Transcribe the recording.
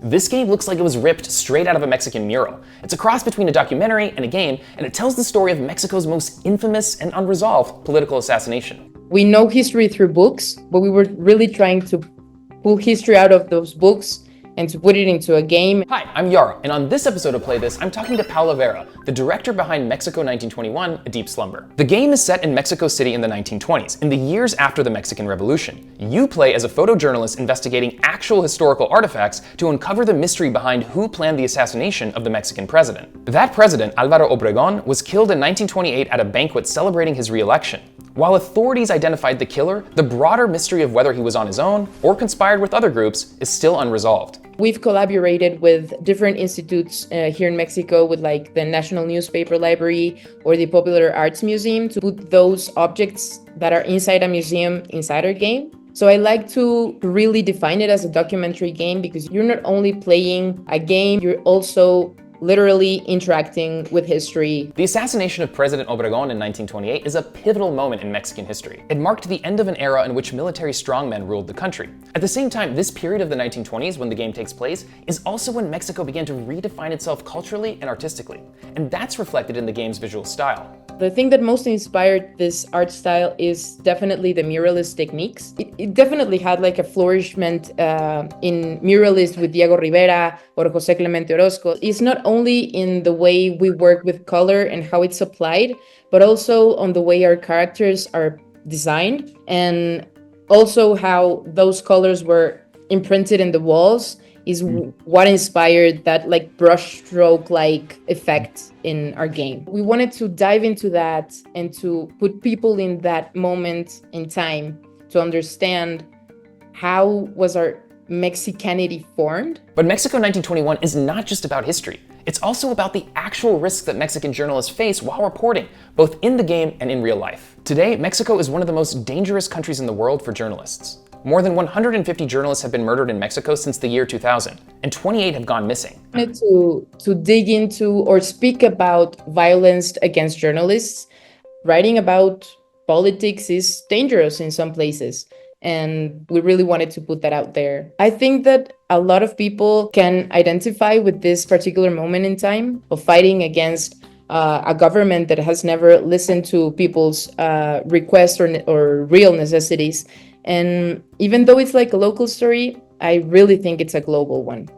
This game looks like it was ripped straight out of a Mexican mural. It's a cross between a documentary and a game, and it tells the story of Mexico's most infamous and unresolved political assassination. We know history through books, but we were really trying to pull history out of those books and to put it into a game. Hi, I'm Yara, and on this episode of Play This, I'm talking to Paula Vera, the director behind Mexico 1921, A Deep Slumber. The game is set in Mexico City in the 1920s, in the years after the Mexican Revolution. You play as a photojournalist investigating actual historical artifacts to uncover the mystery behind who planned the assassination of the Mexican president. That president, Álvaro Obregón, was killed in 1928 at a banquet celebrating his re-election. While authorities identified the killer, the broader mystery of whether he was on his own or conspired with other groups is still unresolved. We've collaborated with different institutes here in Mexico, with like the National Newspaper Library or the Popular Arts Museum, to put those objects that are inside a museum inside our game. So I like to really define it as a documentary game, because you're not only playing a game, you're also literally interacting with history. The assassination of President Obregón in 1928 is a pivotal moment in Mexican history. It marked the end of an era in which military strongmen ruled the country. At the same time, this period of the 1920s, when the game takes place, is also when Mexico began to redefine itself culturally and artistically. And that's reflected in the game's visual style. The thing that most inspired this art style is definitely the muralist techniques. It definitely had like a flourishment in muralists with Diego Rivera or José Clemente Orozco. It's not only in the way we work with color and how it's applied, but also on the way our characters are designed, and also how those colors were imprinted in the walls is what inspired that like brushstroke like effect in our game. We wanted to dive into that and to put people in that moment in time to understand how was our Mexicanity formed. But Mexico 1921 is not just about history. It's also about the actual risks that Mexican journalists face while reporting, both in the game and in real life. Today, Mexico is one of the most dangerous countries in the world for journalists. More than 150 journalists have been murdered in Mexico since the year 2000, and 28 have gone missing. I wanted to dig into or speak about violence against journalists. Writing about politics is dangerous in some places, and we really wanted to put that out there. I think that a lot of people can identify with this particular moment in time of fighting against a government that has never listened to people's requests or real necessities. And even though it's like a local story, I really think it's a global one.